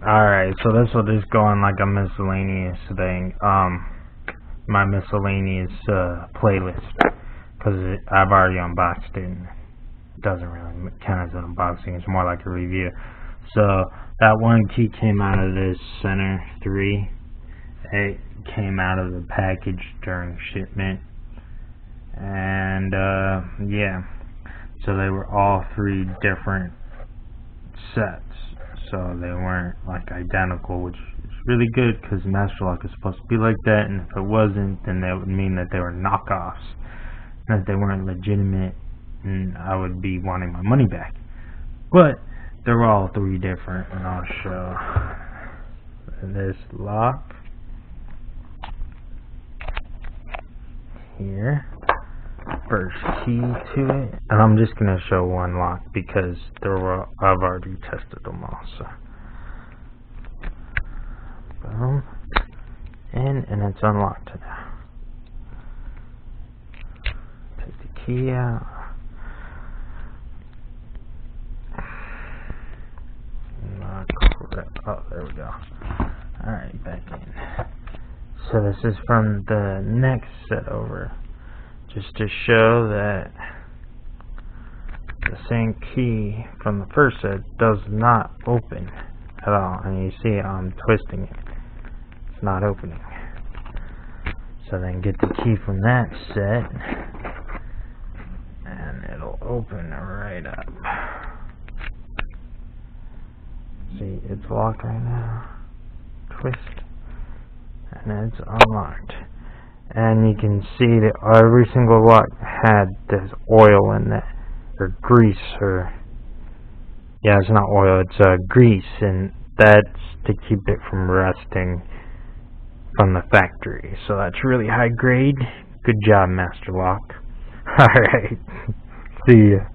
Alright, so this will just go on like a miscellaneous thing. My miscellaneous playlist, because I've already unboxed it. And it doesn't really count as an unboxing, it's more like a review. So that one key came out of this Center 3. It came out of the package during shipment. And yeah, so they were all 3 different sets. So they weren't like identical, which is really good because Master Lock is supposed to be like that, and if it wasn't, then that would mean that they were knockoffs, that they weren't legitimate, and I would be wanting my money back. But they're all 3 different, and I'll show this lock here. First key to it, and I'm just gonna show one lock because I've already tested them all. So boom, and it's unlocked now. Take the key out. Oh, there we go. Alright, back in. So this is from the next set over, just to show that the same key from the first set does not open at all. And you see I'm twisting it. It's not opening. So then get the key from that set, and it'll open right up. See, it's locked right now. Twist, and it's unlocked. And you can see that every single lock had this oil in it, or grease, or yeah, it's not oil, it's grease, and that's to keep it from rusting from the factory. So that's really high grade. Good job, Master Lock. Alright, see ya.